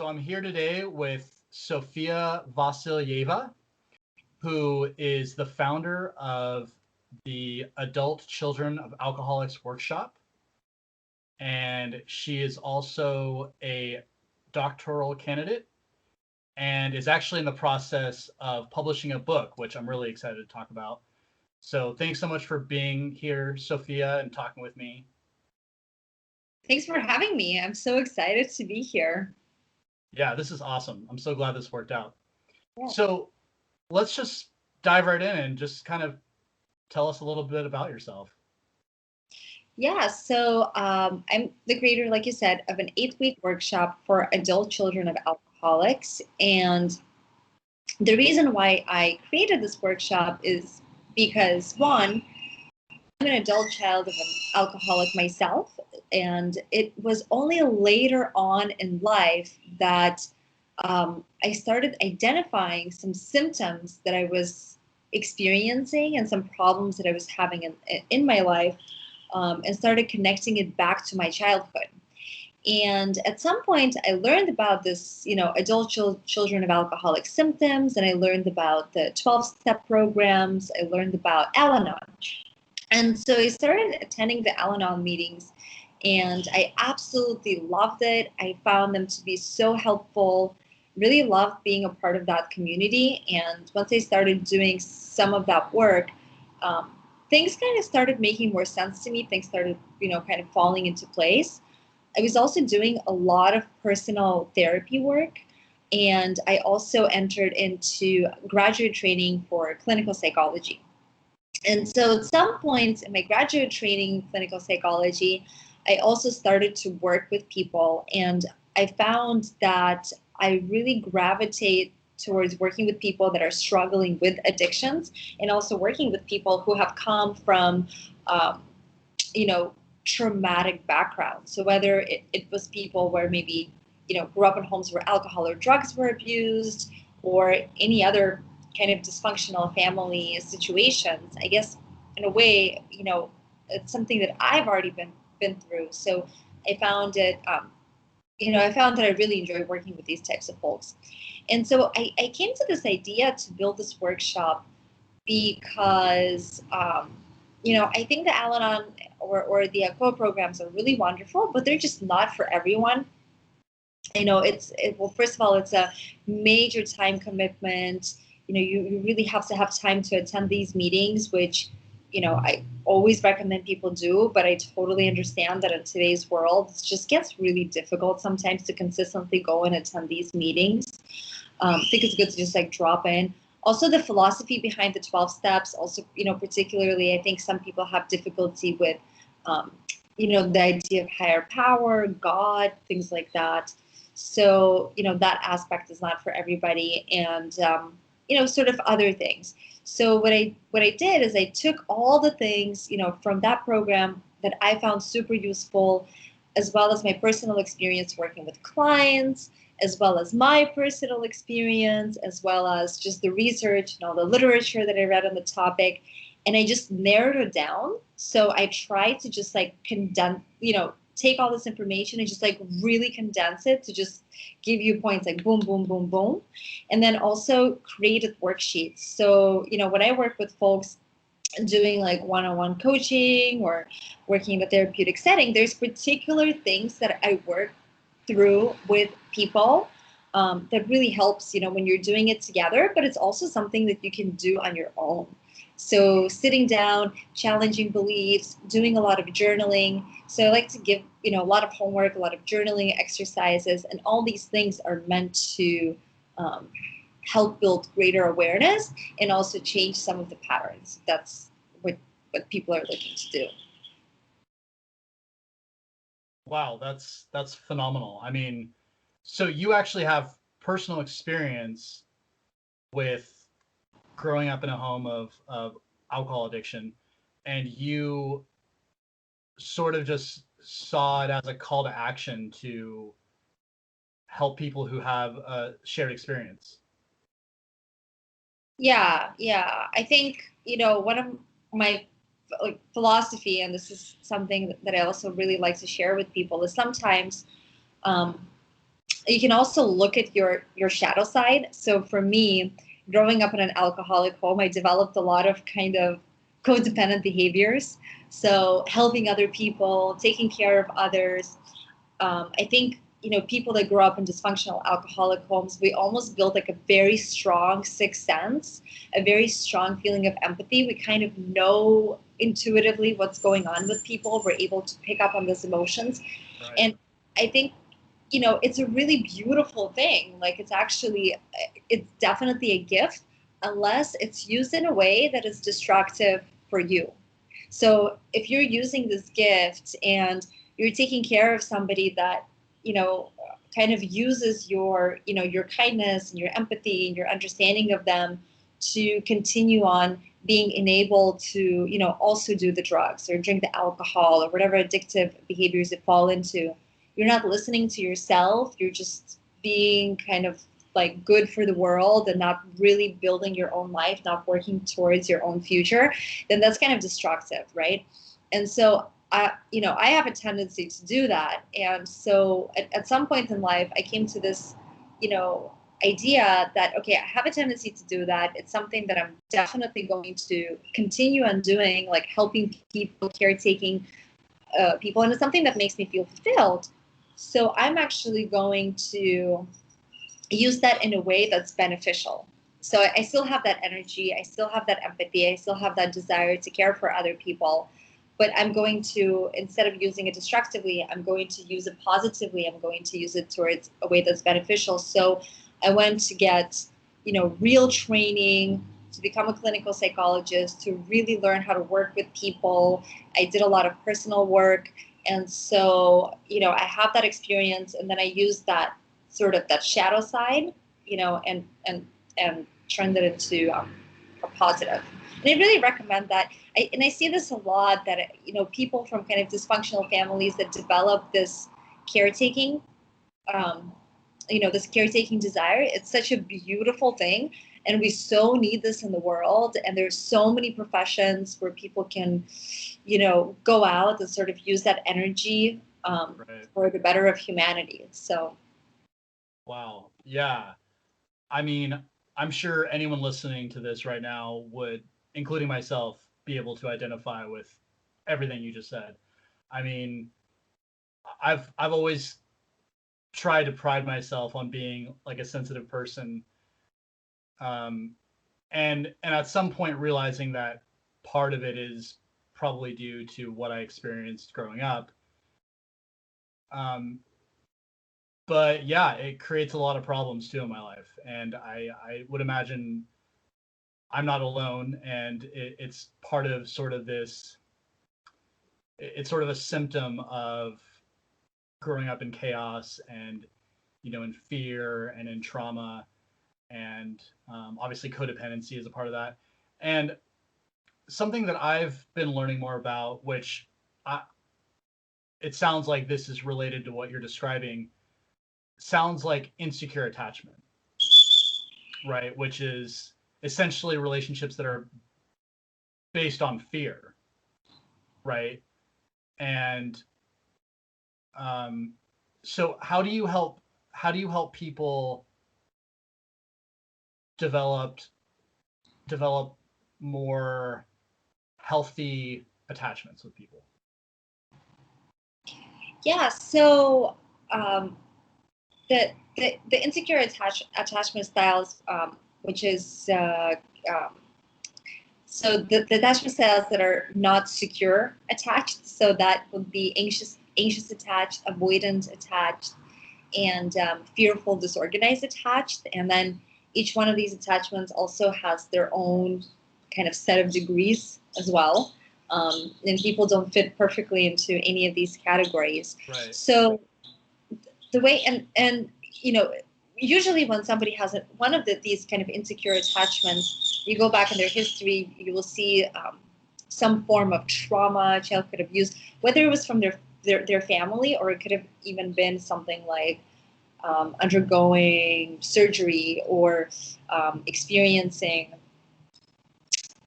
So I'm here today with Sofya Vasilyeva, who is the founder of the Adult Children of Alcoholics Workshop. And she is also a doctoral candidate and is actually in the process of publishing a book, which I'm really excited to talk about. So thanks so much for being here, Sofya, and talking with me. Thanks for having me. I'm so excited to be here. Yeah, this is awesome. I'm so glad this worked out. Yeah. So let's just dive right in and just kind of tell us a little bit about yourself. Yeah, so I'm the creator, like you said, of an 8-week workshop for adult children of alcoholics. And the reason why I created this workshop is because, one, I'm an adult child of an alcoholic myself, and it was only later on in life that I started identifying some symptoms that I was experiencing and some problems that I was having in my life, and started connecting it back to my childhood. And at some point, I learned about this, adult children of alcoholic symptoms, and I learned about the 12-step programs. I learned about Al-Anon. And so I started attending the Al-Anon meetings, and I absolutely loved it. I found them to be so helpful, really loved being a part of that community. And once I started doing some of that work, things kind of started making more sense to me. Things started, kind of falling into place. I was also doing a lot of personal therapy work, and I also entered into graduate training for clinical psychology. And so at some point in my graduate training in clinical psychology, I also started to work with people, and I found that I really gravitate towards working with people that are struggling with addictions, and also working with people who have come from, traumatic backgrounds. So whether it was people where maybe, grew up in homes where alcohol or drugs were abused, or any other kind of dysfunctional family situations, I guess in a way, it's something that I've already been through. So I found it, I found that I really enjoy working with these types of folks. And so I came to this idea to build this workshop because, I think the Al-Anon or the ACAs programs are really wonderful, but they're just not for everyone. Well, first of all, it's a major time commitment. You really have to have time to attend these meetings, which, I always recommend people do, but I totally understand that in today's world, it just gets really difficult sometimes to consistently go and attend these meetings. I think it's good to just drop in. Also, the philosophy behind the 12 steps, also, particularly, I think some people have difficulty with, the idea of higher power, God, things like that. So, that aspect is not for everybody, and, sort of other things. So what I did is I took all the things, from that program that I found super useful, as well as my personal experience working with clients, as well as my personal experience, as well as just the research and all the literature that I read on the topic. And I just narrowed it down. So I tried to just condense, take all this information and just really condense it to just give you points boom, boom, boom, boom. And then also created worksheets. So, when I work with folks doing one-on-one coaching or working in a therapeutic setting, there's particular things that I work through with people that really helps, when you're doing it together, but it's also something that you can do on your own. So sitting down, challenging beliefs, doing a lot of journaling. So I like to give, a lot of homework, a lot of journaling exercises, and all these things are meant to help build greater awareness and also change some of the patterns. That's what people are looking to do. Wow, that's phenomenal. I mean, so you actually have personal experience with growing up in a home of alcohol addiction, and you sort of just saw it as a call to action to help people who have a shared experience. Yeah. I think, one of my philosophy, and this is something that I also really like to share with people, is sometimes, you can also look at your shadow side. So for me, growing up in an alcoholic home, I developed a lot of kind of codependent behaviors. So helping other people, taking care of others. I think, people that grow up in dysfunctional alcoholic homes, we almost build like a very strong sixth sense, a very strong feeling of empathy. We kind of know intuitively what's going on with people. We're able to pick up on those emotions. Right. And I think, it's a really beautiful thing. Like it's definitely a gift, unless it's used in a way that is destructive for you. So if you're using this gift and you're taking care of somebody that, kind of uses your kindness and your empathy and your understanding of them to continue on being enabled to, also do the drugs or drink the alcohol or whatever addictive behaviors it fall into, you're not listening to yourself. You're just being kind of like good for the world and not really building your own life, not working towards your own future, then that's kind of destructive, right? And so I have a tendency to do that. And so at some point in life, I came to this, idea that, okay, I have a tendency to do that. It's something that I'm definitely going to continue on doing, like helping people, caretaking people. And it's something that makes me feel fulfilled. So I'm actually going to use that in a way that's beneficial. So I still have that energy. I still have that empathy. I still have that desire to care for other people. But I'm going to, instead of using it destructively, I'm going to use it positively. I'm going to use it towards a way that's beneficial. So I went to get, real training to become a clinical psychologist, to really learn how to work with people. I did a lot of personal work. And so, I have that experience, and then I use that sort of that shadow side, and turned it into a positive. And I really recommend that. I see this a lot, that, people from kind of dysfunctional families that develop this caretaking, this caretaking desire. It's such a beautiful thing. And we so need this in the world. And there's so many professions where people can, go out and sort of use that energy Right. for the better of humanity. So. Wow. Yeah. I mean, I'm sure anyone listening to this right now would, including myself, be able to identify with everything you just said. I mean, I've always tried to pride myself on being like a sensitive person, um, and at some point realizing that part of it is probably due to what I experienced growing up. Um, but yeah, it creates a lot of problems too in my life, and I would imagine I'm not alone, and it's part of sort of this. It's sort of a symptom of growing up in chaos and in fear and in trauma, and obviously codependency is a part of that. And something that I've been learning more about, which I, it sounds like this is related to what you're describing, sounds like insecure attachment, right? Which is essentially relationships that are based on fear, right? And so how do you help people develop develop more healthy attachments with people? Yeah, so the insecure attachment styles, which is so the attachment styles that are not secure attached. So that would be anxious attached, avoidant attached, and fearful disorganized attached. And then each one of these attachments also has their own kind of set of degrees as well. And people don't fit perfectly into any of these categories. Right. So the way usually when somebody has one of these kind of insecure attachments, you go back in their history, you will see some form of trauma a child could have used, whether it was from their family, or it could have even been something like undergoing surgery, or experiencing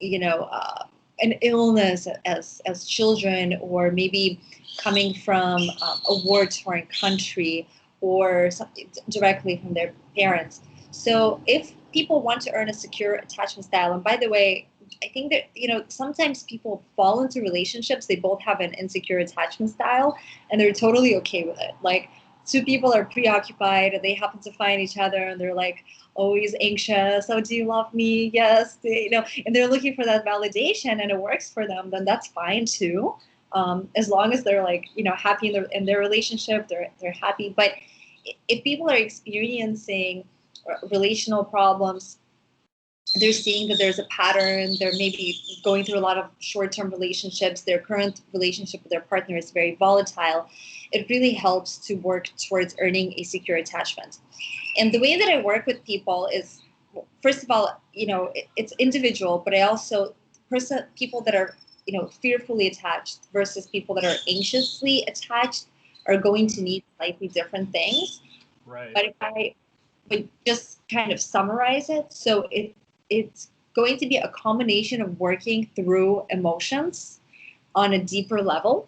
an illness as children, or maybe coming from a war-torn country, or something directly from their parents. So if people want to earn a secure attachment style, and by the way, I think that, sometimes people fall into relationships, they both have an insecure attachment style, and they're totally okay with it. Like, two people are preoccupied and they happen to find each other and they're like always anxious. Oh, do you love me? Yes. And they're looking for that validation and it works for them, then that's fine too. As long as they're like, happy in their relationship, they're happy. But if people are experiencing relational problems, they're seeing that there's a pattern, they're maybe going through a lot of short-term relationships, their current relationship with their partner is very volatile, it really helps to work towards earning a secure attachment. And the way that I work with people is, first of all, it's individual, but I also, people that are, fearfully attached versus people that are anxiously attached are going to need slightly different things. Right. But if I would just kind of summarize it, so it's going to be a combination of working through emotions on a deeper level.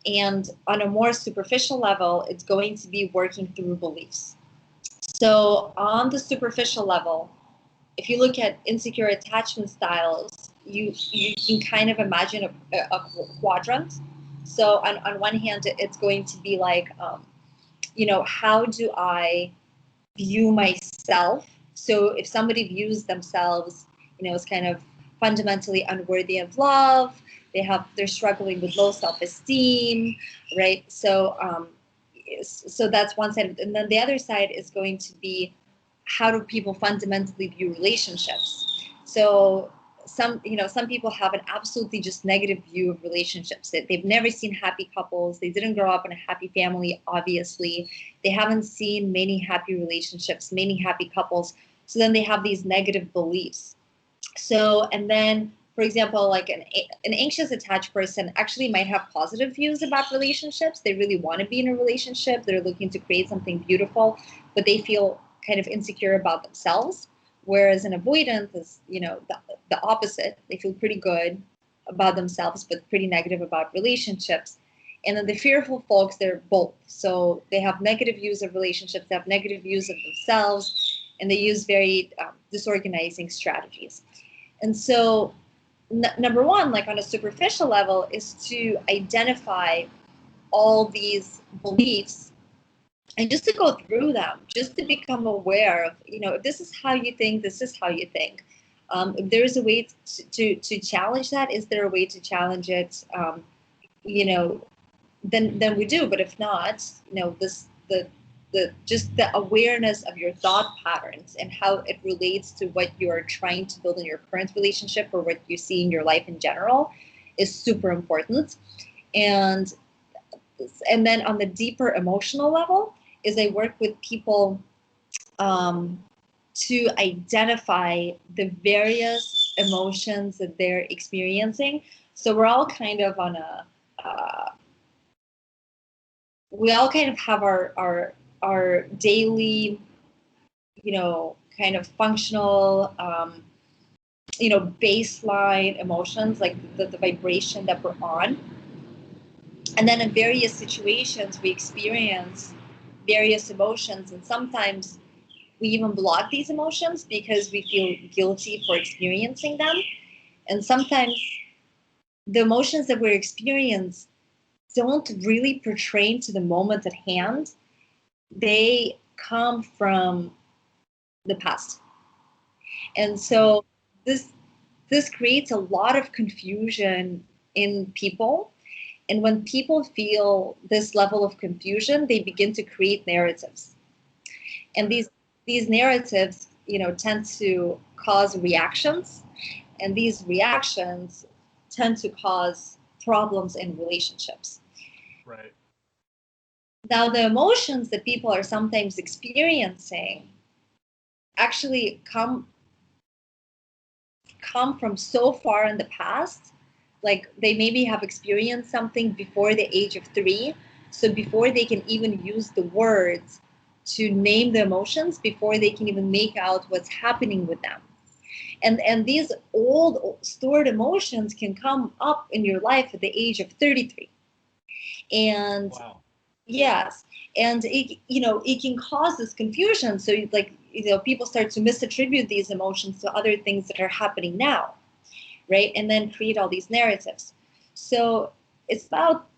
And on a more superficial level, it's going to be working through beliefs. So on the superficial level, if you look at insecure attachment styles, you can kind of imagine a quadrant. So on one hand, it's going to be like, how do I view myself? So if somebody views themselves, as kind of fundamentally unworthy of love, they're struggling with low self-esteem, right? So that's one side, and then the other side is going to be, how do people fundamentally view relationships? So some people have an absolutely just negative view of relationships. They've never seen happy couples. They didn't grow up in a happy family, obviously. They haven't seen many happy relationships, many happy couples. So then they have these negative beliefs. So, and then, for example, like an anxious attached person actually might have positive views about relationships. They really want to be in a relationship. They're looking to create something beautiful, but they feel kind of insecure about themselves. Whereas an avoidant is, the opposite. They feel pretty good about themselves, but pretty negative about relationships. And then the fearful folks, they're both. So they have negative views of relationships, they have negative views of themselves, and they use very disorganizing strategies. And so number one, like on a superficial level, is to identify all these beliefs and just to go through them, just to become aware of, if this is how you think, this is how you think. If there is a way to challenge that, is there a way to challenge it? Then we do. But if not, just the awareness of your thought patterns and how it relates to what you are trying to build in your current relationship or what you see in your life in general is super important. And then on the deeper emotional level is I work with people to identify the various emotions that they're experiencing. So we're all kind of on a we all kind of have our daily, kind of functional, baseline emotions, like the vibration that we're on. And then in various situations, we experience various emotions, and sometimes we even block these emotions because we feel guilty for experiencing them. And sometimes the emotions that we're experiencing don't really pertain to the moment at hand. They come from the past. And so this creates a lot of confusion in people. And when people feel this level of confusion, they begin to create narratives. And these narratives, tend to cause reactions. And these reactions tend to cause problems in relationships. Right. Now, the emotions that people are sometimes experiencing actually come from so far in the past. Like they maybe have experienced something before the age of 3. So before they can even use the words to name the emotions, before they can even make out what's happening with them. And these old stored emotions can come up in your life at the age of 33. And wow. Yes, and it can cause this confusion. So people start to misattribute these emotions to other things that are happening now, right? And then create all these narratives. So it's about,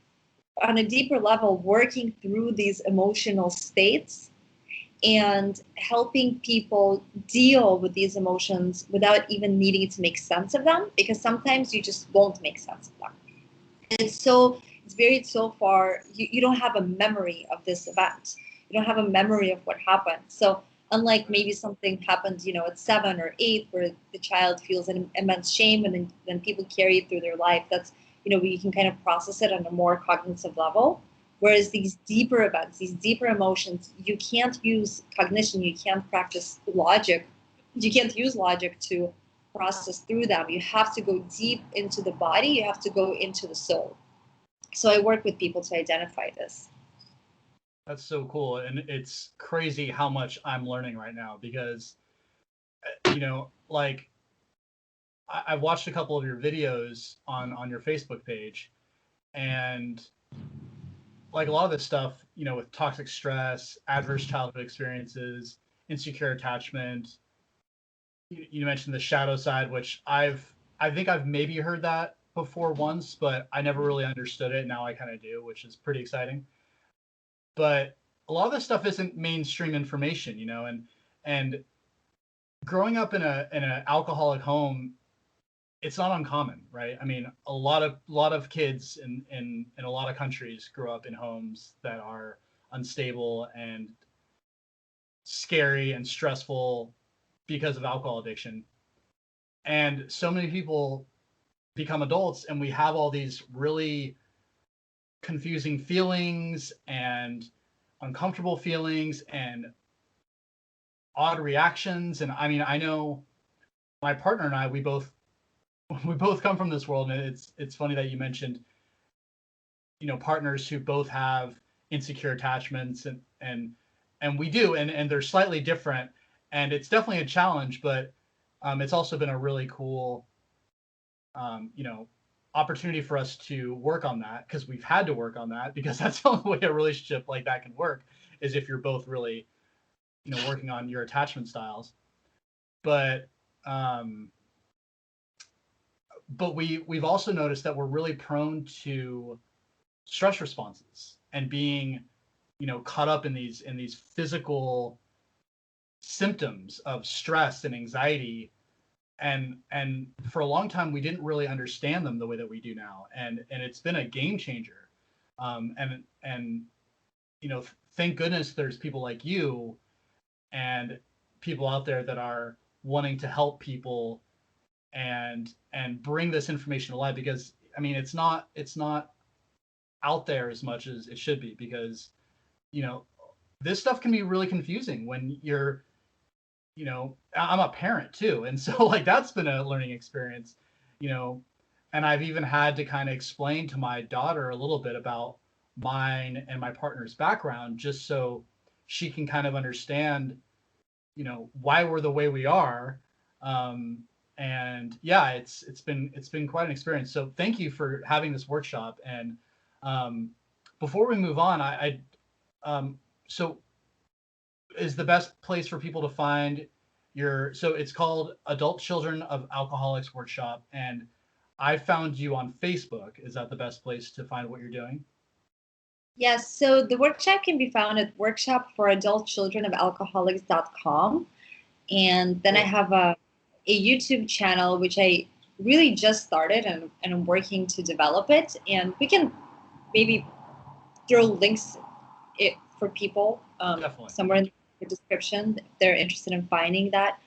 on a deeper level, working through these emotional states and helping people deal with these emotions without even needing to make sense of them, because sometimes you just won't make sense of them. It's very so far, you don't have a memory of this event. You don't have a memory of what happened. So unlike maybe something happened, at 7 or 8, where the child feels an immense shame, and then people carry it through their life. That's, where you can kind of process it on a more cognitive level. Whereas these deeper events, these deeper emotions, you can't use cognition, you can't practice logic, you can't use logic to process through them. You have to go deep into the body, you have to go into the soul. So I work with people to identify this. That's so cool. And it's crazy how much I'm learning right now because, like I've watched a couple of your videos on your Facebook page, and like a lot of this stuff, with toxic stress, adverse childhood experiences, insecure attachment. You mentioned the shadow side, which I think I've maybe heard that before once, but I never really understood it. Now I kind of do, which is pretty exciting. But a lot of this stuff isn't mainstream information, and growing up in an alcoholic home, it's not uncommon, right? I mean, a lot of kids in a lot of countries grow up in homes that are unstable and scary and stressful because of alcohol addiction. And so many people become adults and we have all these really confusing feelings and uncomfortable feelings and odd reactions. And I mean, I know my partner and I, we both come from this world, and it's funny that you mentioned, partners who both have insecure attachments, and we do, and they're slightly different, and it's definitely a challenge, but it's also been a really cool you know opportunity for us to work on that, because we've had to work on that, because that's the only way a relationship like that can work, is if you're both really working on your attachment styles. But um we've also noticed that we're really prone to stress responses and being caught up in these physical symptoms of stress and anxiety, and for a long time we didn't really understand them the way that we do now, and it's been a game changer. And thank goodness there's people like you and people out there that are wanting to help people and bring this information to light, because I mean it's not out there as much as it should be, because you know this stuff can be really confusing when you're I'm a parent too, and so like that's been a learning experience, you know and I've even had to kind of explain to my daughter a little bit about mine and my partner's background, just so she can kind of understand why we're the way we are. And yeah, it's been quite an experience, so thank you for having this workshop. And um, before we move on, so is the best place for people to find so it's called Adult Children of Alcoholics Workshop, and I found you on Facebook. Is that the best place to find what you're doing? Yes, so the workshop can be found at workshopforadultchildrenofalcoholics.com. And then I Cool. have a YouTube channel, which I really just started, and I'm working to develop it. And we can maybe throw links for people Definitely. somewhere in the description if they're interested in finding that.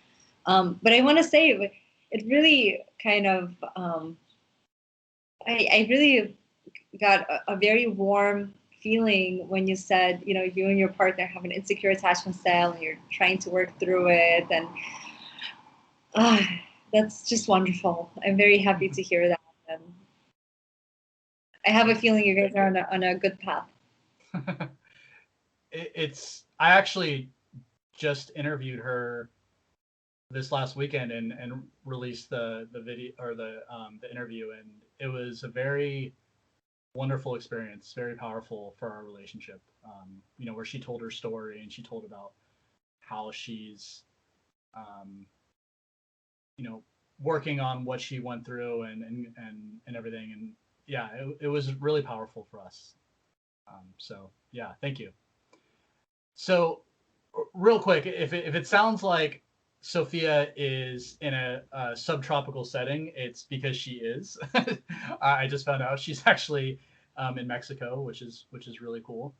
But I want to say it really kind of, I really got a very warm feeling when you said, you and your partner have an insecure attachment style and you're trying to work through it. And uh, that's just wonderful. I'm very happy to hear that. And I have a feeling you guys are on a good path. I actually just interviewed her this last weekend and released the video, or the interview, and it was a very wonderful experience, very powerful for our relationship. Where she told her story and she told about how she's, um, working on what she went through and everything. And yeah, it was really powerful for us. So yeah, thank you. So real quick, if it sounds like Sofya is in a subtropical setting, it's because she is. I just found out she's actually in Mexico, which is really cool.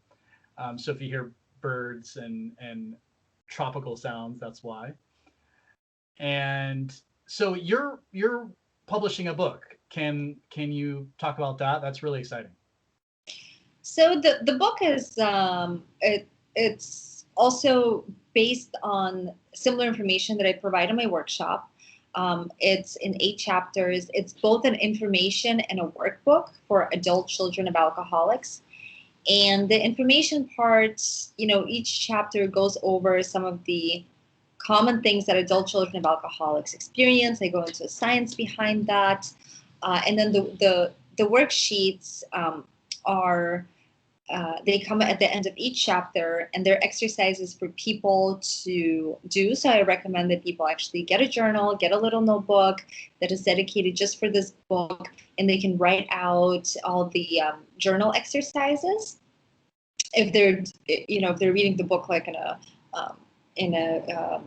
So if you hear birds and tropical sounds, that's why. And so you're publishing a book. Can you talk about that? That's really exciting. So the book is it's also based on similar information that I provide in my workshop. It's in 8 chapters. It's both an information and a workbook for adult children of alcoholics. And the information part, each chapter goes over some of the common things that adult children of alcoholics experience. I go into the science behind that. And then the worksheets are they come at the end of each chapter, and they're exercises for people to do. So I recommend that people actually get a journal, get a little notebook that is dedicated just for this book, and they can write out all the journal exercises. If they're reading the book like in a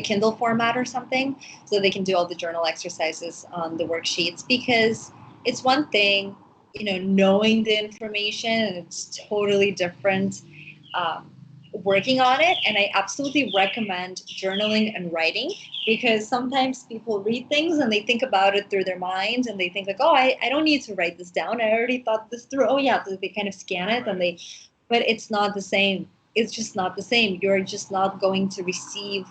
Kindle format or something, so they can do all the journal exercises on the worksheets. Because it's one thing, knowing the information, and it's totally different working on it. And I absolutely recommend journaling and writing, because sometimes people read things and they think about it through their mind, and they think like, oh, I don't need to write this down. I already thought this through. Oh yeah, so they kind of scan it, and but it's not the same. It's just not the same. You're just not going to receive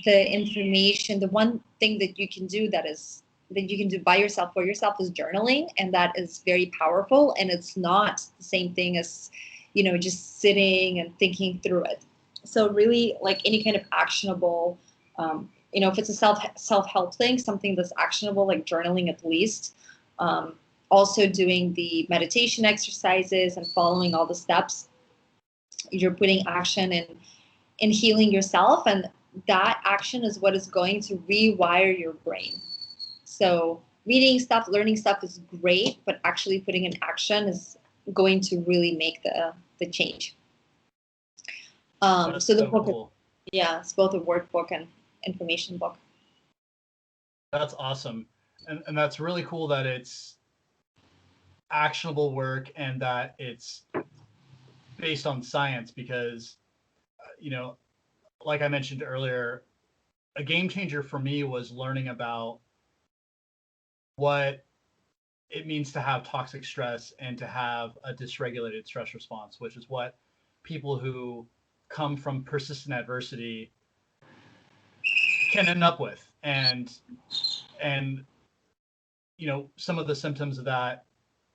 the information. The one thing that you can do that you can do by yourself for yourself is journaling, and that is very powerful. And it's not the same thing as just sitting and thinking through it. So really, like any kind of actionable, if it's a self-help thing, something that's actionable, like journaling at least. Also doing the meditation exercises and following all the steps, you're putting action in healing yourself, and that action is what is going to rewire your brain. So reading stuff, learning stuff is great, but actually putting in action is going to really make the change. So the book, cool. It's both a workbook and information book. That's awesome. And that's really cool that it's actionable work and that it's based on science, because, like I mentioned earlier, a game changer for me was learning about what it means to have toxic stress and to have a dysregulated stress response, which is what people who come from persistent adversity can end up with. And some of the symptoms of that,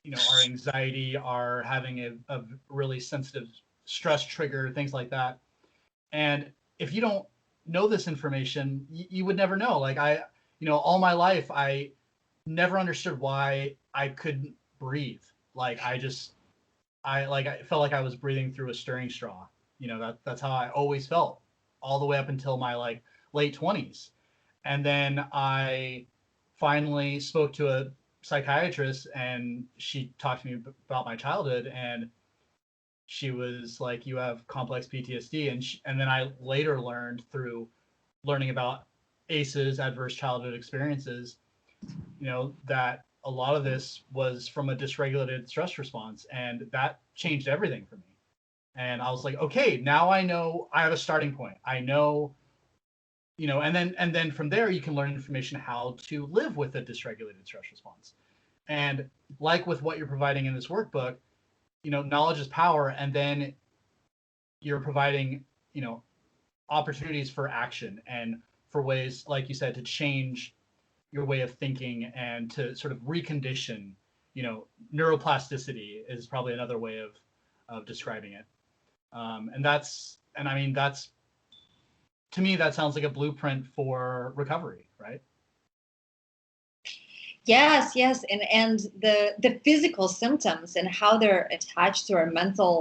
are anxiety, are having a really sensitive stress trigger, things like that. And if you don't know this information, you would never know. Like all my life, I never understood why I couldn't breathe. Like I felt like I was breathing through a stirring straw. That's how I always felt, all the way up until my late 20s. And then I finally spoke to a psychiatrist, and she talked to me about my childhood, and she was like, you have complex PTSD. And then I later learned, through learning about ACEs, adverse childhood experiences, that a lot of this was from a dysregulated stress response, and that changed everything for me. And I was like, okay, now I know, I have a starting point. I know, and then from there you can learn information how to live with a dysregulated stress response. And like with what you're providing in this workbook, knowledge is power, and then you're providing, opportunities for action and for ways, like you said, to change your way of thinking and to sort of recondition. Neuroplasticity is probably another way of describing it. And I mean, that's, to me, that sounds like a blueprint for recovery, right? Yes, and the physical symptoms and how they're attached to our mental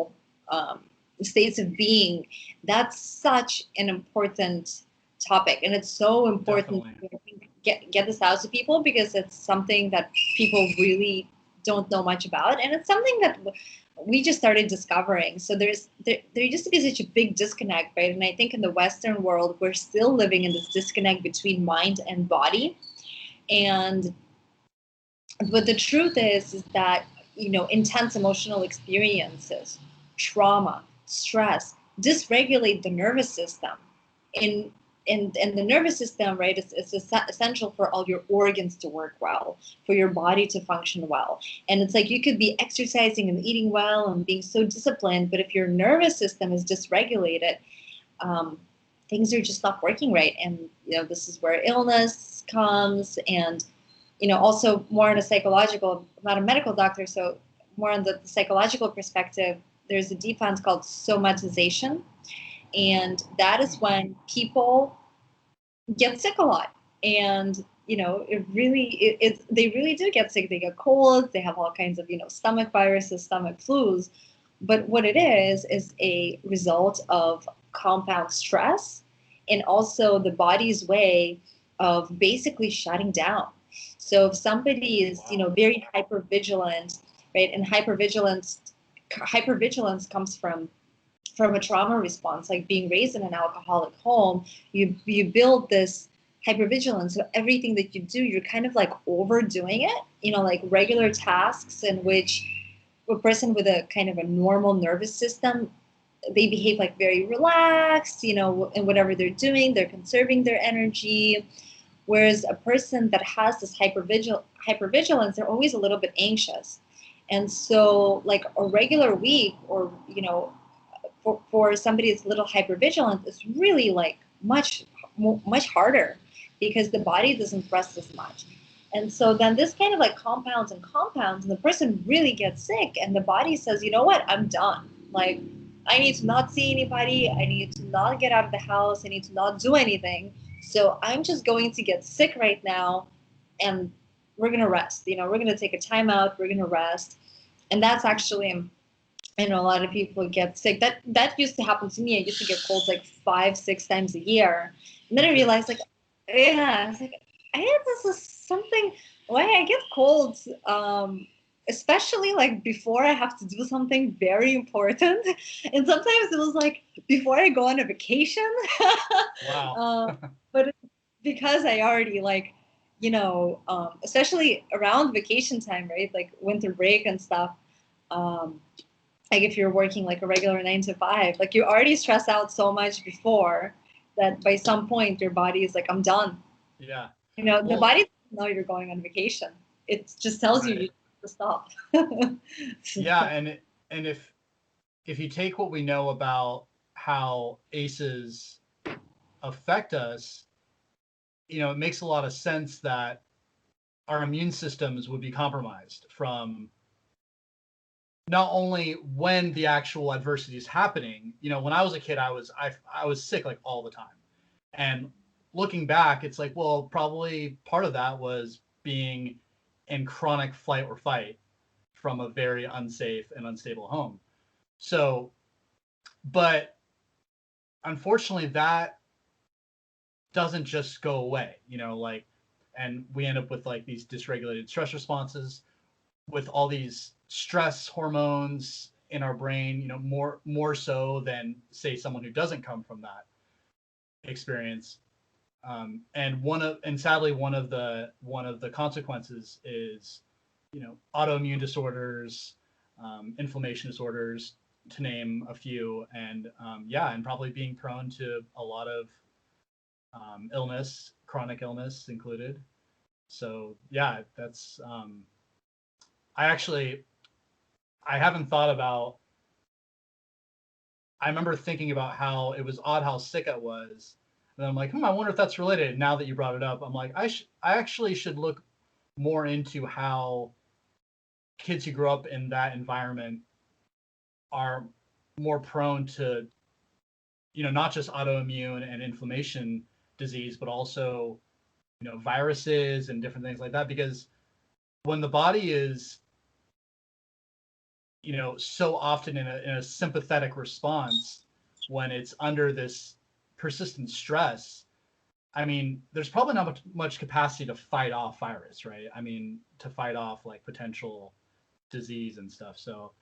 um, states of being. That's such an important topic, and it's so important Definitely. to get this out to people because it's something that people really don't know much about, and it's something that we just started discovering. So there used to be such a big disconnect, right? And I think in the Western world, we're still living in this disconnect between mind and body, and but the truth is that intense emotional experiences, trauma, stress dysregulate the nervous system. In in the nervous system, right, it's essential for all your organs to work well, for your body to function well. And it's like you could be exercising and eating well and being so disciplined, but if your nervous system is dysregulated, um, things are just not working right. And this is where illness comes. And also more on a psychological, I'm not a medical doctor, so more on the psychological perspective, there's a defense called somatization. And that is when people get sick a lot. And, they really do get sick. They get colds, they have all kinds of, stomach viruses, stomach flus. But what it is a result of compound stress and also the body's way of basically shutting down. So if somebody is, very hyper vigilant, right, and hypervigilance comes from a trauma response, like being raised in an alcoholic home. You build this hypervigilance. So everything that you do, you're kind of like overdoing it. Like regular tasks in which a person with a kind of a normal nervous system, they behave like very relaxed, in whatever they're doing, they're conserving their energy. Whereas a person that has this hypervigilance, they're always a little bit anxious. And so like a regular week, or for somebody that's a little hypervigilant, is really like much harder because the body doesn't rest as much. And so then this kind of like compounds and compounds, and the person really gets sick, and the body says, you know what, I'm done. Like, I need to not see anybody. I need to not get out of the house. I need to not do anything. So I'm just going to get sick right now, and we're going to rest. We're going to take a time out. We're going to rest. And that's actually, I know a lot of people get sick. That used to happen to me. I used to get colds like 5, 6 times a year. And then I realized, like, yeah, I was like, this is something, why I get colds, especially like before I have to do something very important. And sometimes it was like before I go on a vacation. Wow. But because I already like, especially around vacation time, right? Like winter break and stuff. Um, like if you're working like a regular 9 to 5, like you already stress out so much before that by some point your body is like, I'm done. Yeah. The Well, body doesn't know you're going on vacation. It just tells you right. to stop. Yeah, and if you take what we know about how ACEs affect us, it makes a lot of sense that our immune systems would be compromised from not only when the actual adversity is happening. When I was a kid, I was sick like all the time. And looking back, it's like, well, probably part of that was being in chronic flight or fight from a very unsafe and unstable home. So, but unfortunately, that doesn't just go away, like, and we end up with like these dysregulated stress responses with all these stress hormones in our brain, more so than say someone who doesn't come from that experience. And sadly, one of the consequences is, autoimmune disorders, inflammation disorders, to name a few, and yeah, and probably being prone to a lot of illness, chronic illness included. So yeah, that's I haven't thought about. I remember thinking about how it was odd how sick I was, and I'm like, I wonder if that's related. Now that you brought it up, I'm like, I actually should look more into how kids who grow up in that environment are more prone to, not just autoimmune and inflammation disease, but also, viruses and different things like that. Because when the body is, so often in a sympathetic response, when it's under this persistent stress, I mean, there's probably not much capacity to fight off virus, right? I mean, to fight off like potential disease and stuff. So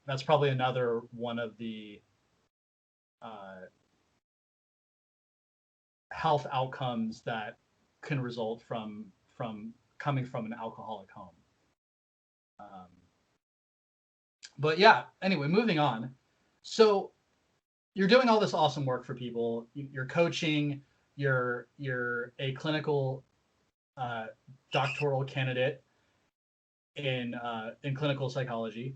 that's probably another one of the health outcomes that can result from coming from an alcoholic home. But yeah, anyway, moving on. So you're doing all this awesome work for people. You're coaching. You're a clinical doctoral candidate in clinical psychology.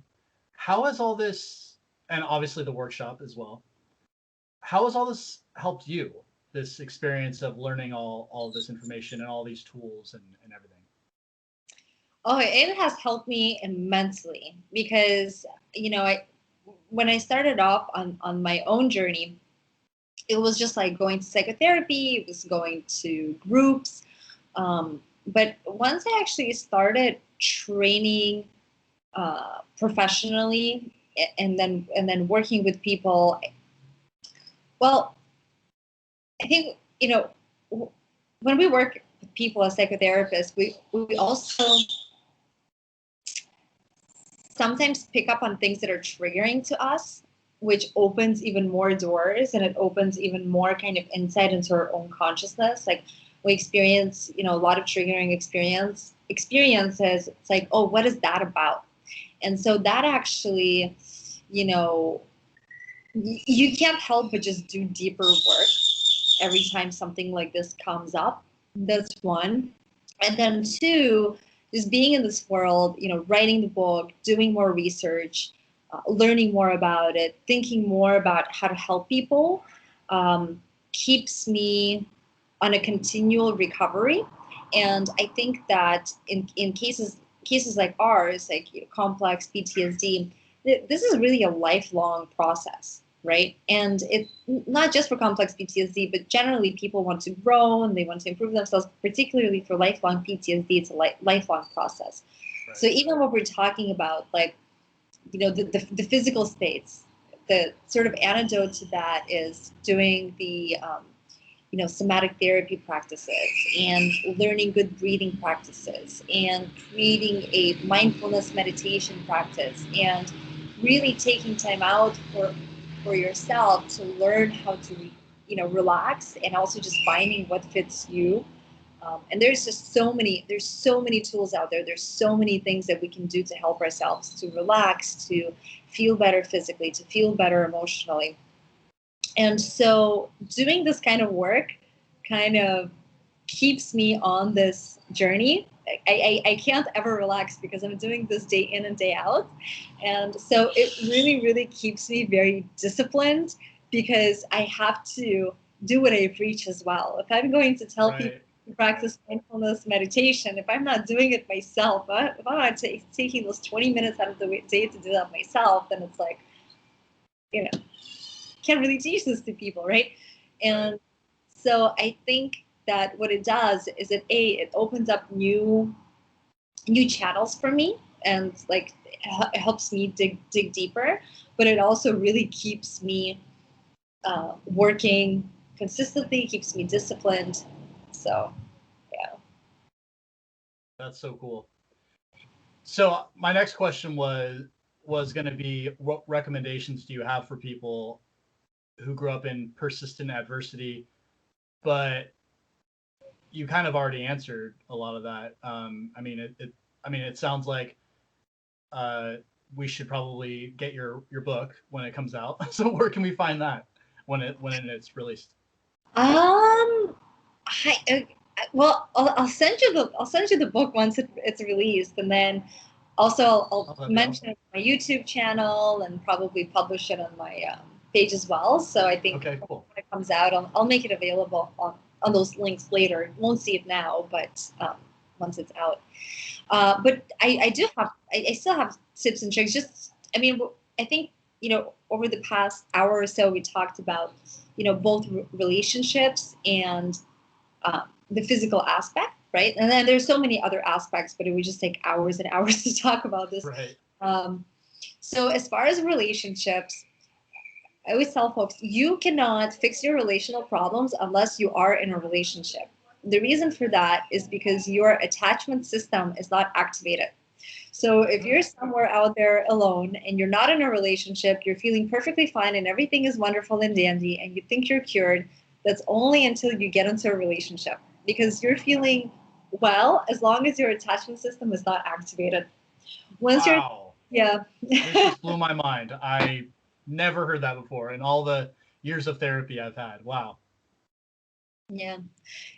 How has all this, and obviously the workshop as well, how has all this helped you? This experience of learning all this information and all these tools and everything. Oh, it has helped me immensely because, when I started off on my own journey, it was just like going to psychotherapy, it was going to groups. But once I actually started training professionally and then working with people, well, I think, when we work with people as psychotherapists, we also sometimes pick up on things that are triggering to us, which opens even more doors, and it opens even more kind of insight into our own consciousness. Like we experience, a lot of triggering experiences. It's like, oh, what is that about? And so that actually, you can't help but just do deeper work every time something like this comes up. That's one. And then two, just being in this world, writing the book, doing more research, learning more about it, thinking more about how to help people, keeps me on a continual recovery. And I think that in cases like ours, like complex PTSD, this is really a lifelong process, right? And it's not just for complex PTSD, but generally people want to grow and they want to improve themselves, particularly for lifelong PTSD, it's a lifelong process. Right. So even when we're talking about like, the physical states, the sort of antidote to that is doing the, somatic therapy practices and learning good breathing practices and creating a mindfulness meditation practice and really taking time out for yourself to learn how to, relax, and also just finding what fits you. And there's so many tools out there. There's so many things that we can do to help ourselves to relax, to feel better physically, to feel better emotionally. And so doing this kind of work kind of keeps me on this journey. I can't ever relax because I'm doing this day in and day out. And so it really, really keeps me very disciplined because I have to do what I preach as well. If I'm going to tell people to practice mindfulness meditation, if I'm not doing it myself, if I'm not taking those 20 minutes out of the day to do that myself, then it's like, can't really teach this to people, right? And so I think that what it does is that it opens up new channels for me, and like it helps me dig deeper, but it also really keeps me working consistently, keeps me disciplined. So yeah, that's so cool. So my next question was going to be, what recommendations do you have for people who grew up in persistent adversity? But you kind of already answered a lot of that. It sounds like we should probably get your book when it comes out. So where can we find that when it's released? Well, I'll send you the book once it's released, and then also I'll mention it on my YouTube channel and probably publish it on my page as well. So I think when it comes out, I'll make it available on those links later. You won't see it now, but once it's out. But I still have tips and tricks. I think, over the past hour or so, we talked about, both relationships and the physical aspect. right? And then there's so many other aspects, but it would just take hours and hours to talk about this. Right. So as far as relationships, I always tell folks, you cannot fix your relational problems unless you are in a relationship. The reason for that is because your attachment system is not activated. So if you're somewhere out there alone and you're not in a relationship, you're feeling perfectly fine and everything is wonderful and dandy and you think you're cured, that's only until you get into a relationship, because you're feeling well as long as your attachment system is not activated. Once Wow. yeah. This just blew my mind. I never heard that before in all the years of therapy I've had. Wow. Yeah.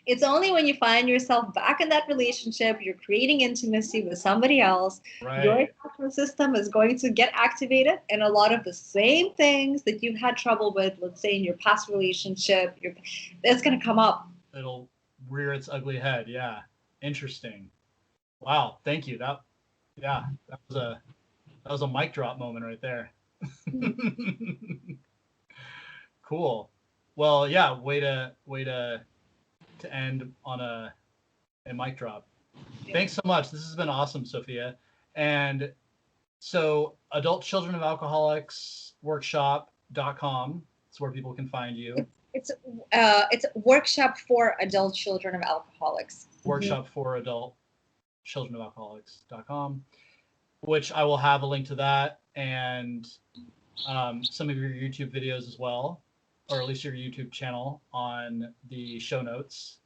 It's only when you find yourself back in that relationship, you're creating intimacy with somebody else, your Right. attachment system is going to get activated, and a lot of the same things that you've had trouble with, let's say in your past relationship, it's going to come up. It'll rear its ugly head. Yeah. Interesting. Wow. Thank you. Yeah, that was a mic drop moment right there. Cool. Well, yeah, way to end on a mic drop. Thanks so much. This has been awesome, Sofya. And so Adult Children of Alcoholics Workshop.com is where people can find you. It's a workshop for adult children of alcoholics. Workshop for Adult Children of Alcoholics.com, which I will have a link to that and some of your YouTube videos as well, or at least your YouTube channel on the show notes.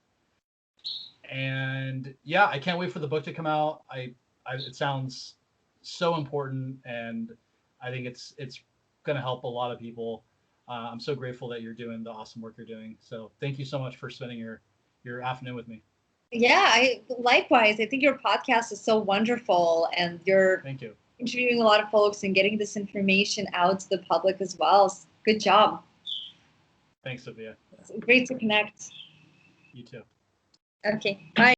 And yeah, I can't wait for the book to come out. It sounds so important, and I think it's going to help a lot of people. I'm so grateful that you're doing the awesome work you're doing. So thank you so much for spending your afternoon with me. Yeah, likewise. I think your podcast is so wonderful, and you're Thank you. interviewing a lot of folks and getting this information out to the public as well. Good job. Thanks, Sofya. It's great to connect. You too. Okay, bye.